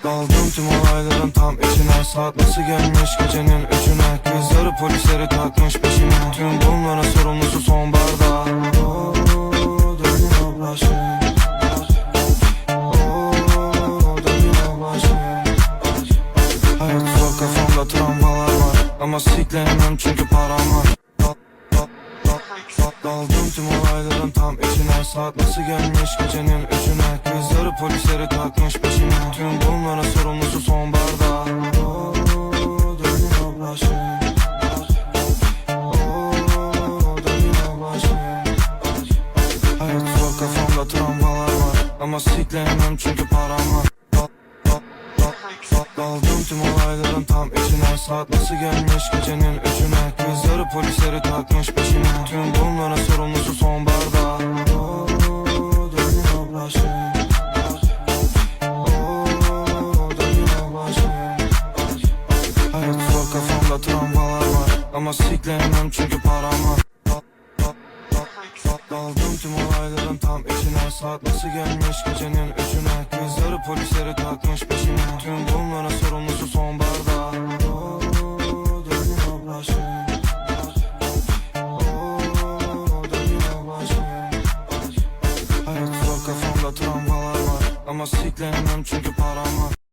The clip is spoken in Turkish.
Daldım tüm olayların tam içine. Saat nasıl gelmiş gecenin üçüne. Kızları polisleri takmış peşine. Tüm bunların sorumlusu sonbaharda. Dönün ablaşım. Dönün ablaşım. Hayat zor, kafamda travmalar var. Ama siklenemem çünkü param var. Daldım tüm olayların tam içine. Saat nasıl gelmiş gecenin üçüne. Kızları polisleri takmış peşine. Tüm bunların sorumlusu sonbaharda. Dönün ablaşım. Dönün ablaşım. Hayat zor, kafamda travmalar var. Ama siklenemem çünkü param var. Daldım tüm olayların tam içine. Saat nasıl gelmiş gecenin üçüne. Kızları polisleri takmış peşine. Tüm bunların sorumlusu sonbaharda. Dönün ablaşım. Dönün ablaşım. Hayat zor, kafamda travmalar var. Ama siklenemem çünkü param var. Daldım tüm olayların tam içine. Saat nasıl gelmiş gecenin üçüne. Kızları polisleri takmış peşine. Tüm bunların sorumlusu sonbaharda. Dönün ablaşım. Dönün ablaşım. Hayat zor, kafamda travmalar var. Ama siklenemem çünkü param var.